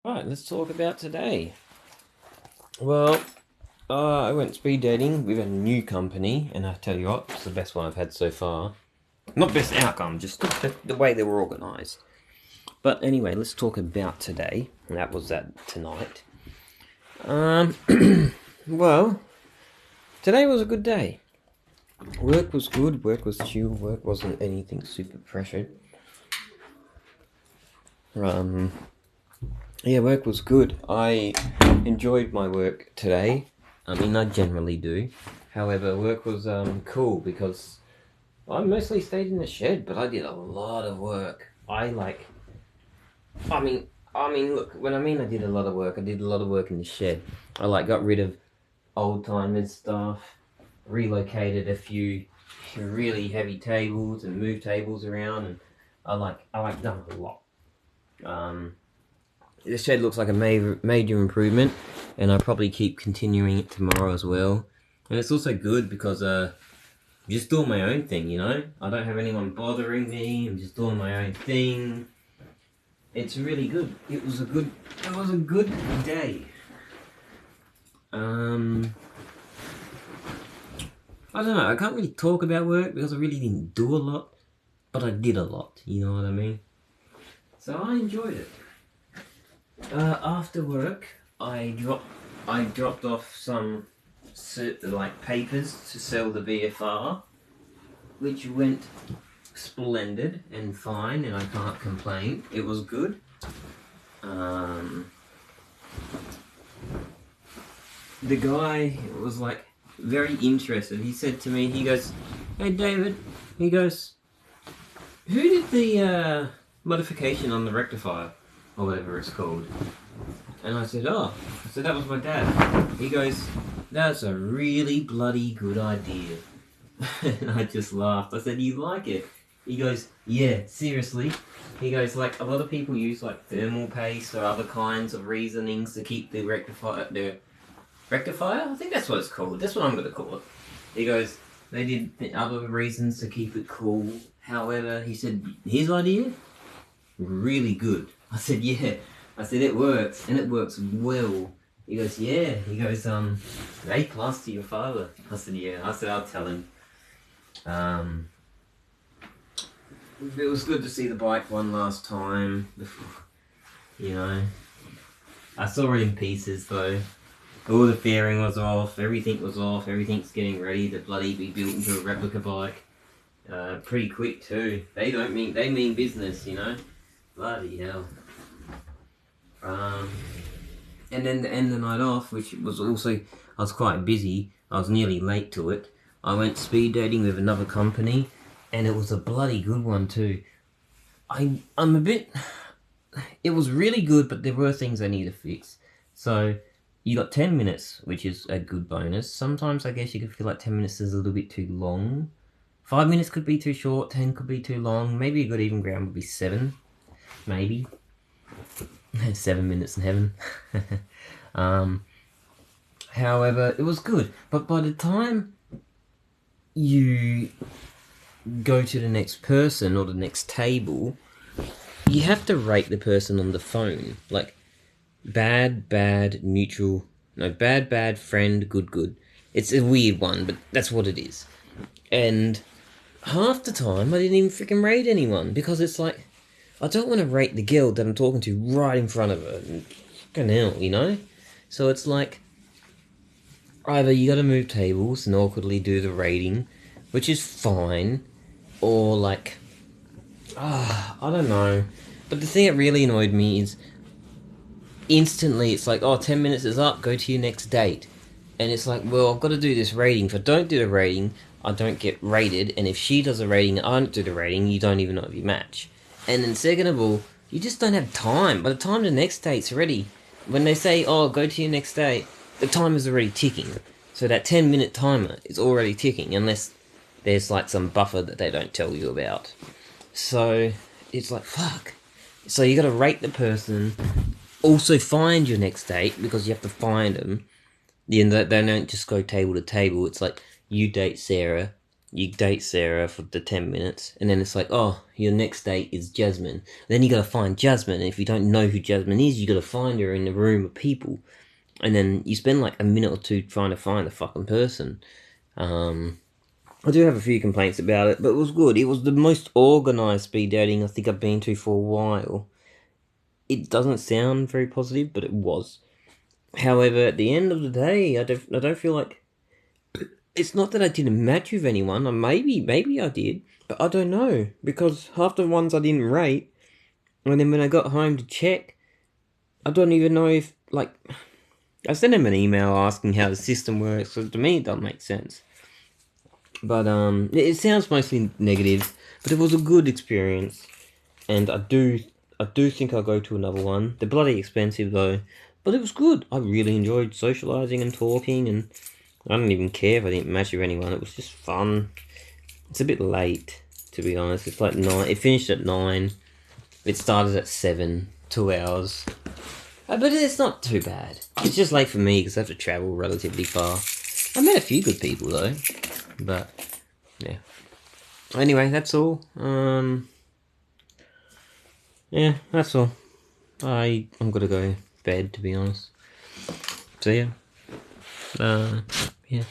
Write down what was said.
Right, let's talk about today. Well, I went speed dating with a new company, and I tell you what, it's the best one I've had so far. Not best outcome, just the way they were organised. But anyway, let's talk about today. That was that tonight. Um, well, today was a good day. Work was good, work was chill, work wasn't anything super pressured. Yeah, work was good. I enjoyed my work today. I mean, I generally do. However, work was cool because I mostly stayed in the shed, but I did a lot of work. I mean, look. When I mean I did a lot of work, I did a lot of work in the shed. I got rid of old timers stuff, relocated a few really heavy tables and moved tables around, and I done a lot. The shed looks like a major improvement, and I'll probably keep continuing it tomorrow as well. And it's also good because I'm just doing my own thing, you know? I don't have anyone bothering me, I'm just doing my own thing. It's really good. It was a good day. I don't know, I can't really talk about work because I really didn't do a lot, but I did a lot, you know what I mean? So I enjoyed it. After work, I dropped off some papers to sell the VFR, which went splendid and fine, and I can't complain. It was good. The guy was very interested. He said to me, he goes, "Hey David," he goes, "who did the modification on the rectifier?" Or whatever it's called. And I said, that was my dad. He goes, "That's a really bloody good idea." And I just laughed. I said, "You like it?" He goes, "Yeah, seriously." He goes, a lot of people use thermal paste or other kinds of reasonings to keep the rectifier, I think that's what it's called. That's what I'm going to call it. He goes, they did the other reasons to keep it cool. However, he said, his idea, really good. I said, "Yeah." I said, "It works, and it works well." He goes, "Yeah." He goes, A plus to your father." I said, "Yeah." I said, "I'll tell him." It was good to see the bike one last time. You know, I saw it in pieces though. All the fairing was off, everything was off, everything's getting ready to bloody be built into a replica bike. Pretty quick too. They mean business, you know. Bloody hell. And then to end the night off, which was also, I was quite busy, I was nearly late to it, I went speed dating with another company, and it was a bloody good one too. I'm a bit, it was really good, but there were things I need to fix. So, you got 10 minutes, which is a good bonus. Sometimes I guess you could feel like 10 minutes is a little bit too long. 5 minutes could be too short, 10 could be too long, maybe a good even ground would be 7. Maybe. 7 minutes in heaven. However, it was good. But by the time you go to the next person or the next table, you have to rate the person on the phone. Bad, bad, neutral. No, bad, bad, friend, good, good. It's a weird one, but that's what it is. And half the time, I didn't even freaking rate anyone because it's I don't want to rate the girl that I'm talking to right in front of her. Fucking hell, you know? So it's either you gotta move tables and awkwardly do the rating, which is fine, or I don't know. But the thing that really annoyed me is instantly it's 10 minutes is up, go to your next date. And it's well, I've got to do this rating. If I don't do the rating, I don't get rated, and if she does a rating and I don't do the rating, you don't even know if you match. And then second of all, you just don't have time. By the time the next date's ready, when they say, "Oh, go to your next date," the timer's already ticking. So that 10-minute timer is already ticking, unless there's some buffer that they don't tell you about. So it's fuck. So you gotta rate the person, also find your next date, because you have to find them. They don't just go table to table. It's you date Sarah, You date Sarah for the 10 minutes, and then it's like, oh, your next date is Jasmine. Then you gotta find Jasmine, and if you don't know who Jasmine is, you gotta find her in the room of people. And then you spend like a minute or two trying to find the fucking person. I do have a few complaints about it, but it was good. It was the most organised speed dating I think I've been to for a while. It doesn't sound very positive, but it was. However, at the end of the day, I don't feel like it's not that I didn't match with anyone. Or maybe I did, but I don't know because half the ones I didn't rate, and then when I got home to check, I don't even know if like I sent him an email asking how the system works. So to me, it doesn't make sense. But it sounds mostly negative, but it was a good experience, and I do think I'll go to another one. They're bloody expensive though, but it was good. I really enjoyed socialising and talking, and I don't even care if I didn't match with anyone. It was just fun. It's a bit late, to be honest. It's like 9. It finished at 9. It started at 7. 2 hours. But it's not too bad. It's just late for me because I have to travel relatively far. I met a few good people though. But yeah. Anyway, that's all. Yeah, that's all. I'm gonna go to bed, to be honest. So yeah. Yeah.